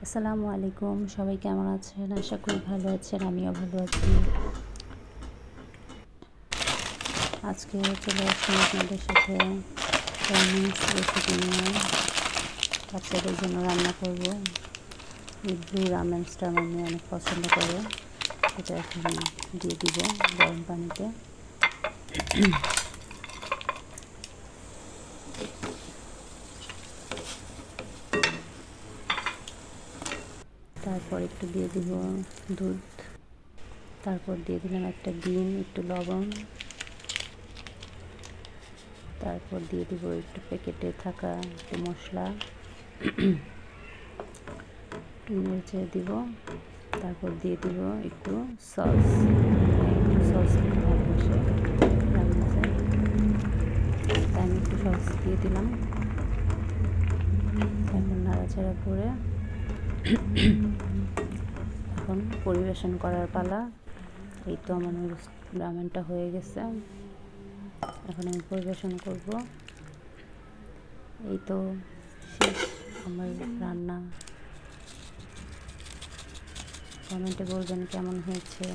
আসসালামু আলাইকুম, সবাই কেমন আছেন? আশা করি ভালো আছেন, আমিও ভালো আছি। আজকে চলে আসলাম আপনাদের সাথে চাইনিজ রেসিপি নিয়ে। বাচ্চাদের জন্য রান্না করব। এই ব্লু রামেন্সটা আমার মেয়ে অনেক পছন্দ করে। এটা এখন দিয়ে দিব গরম পানিতে। তারপর একটু দিয়ে দিব দুধ, তারপর দিয়ে দিলাম একটা ডিম, একটু লবণ, তারপর দিয়ে দিব একটু প্যাকেটে থাকা একটু মশলা, একটু নেড়ে দিব। তারপর দিয়ে দিব একটু সস, একটু সস খেতে ভালোবাসে রান্নাতে, তাই আমি একটু সস দিয়ে দিলাম। এখন নাড়াচাড়া করে এখন পরিবেশন করার পালা। এই তো আমার রামেনটা হয়ে গেছে, এখন আমি পরিবেশন করব। এই তো শেষ আমার রান্না। কমেন্টে বলবেন কেমন হয়েছে।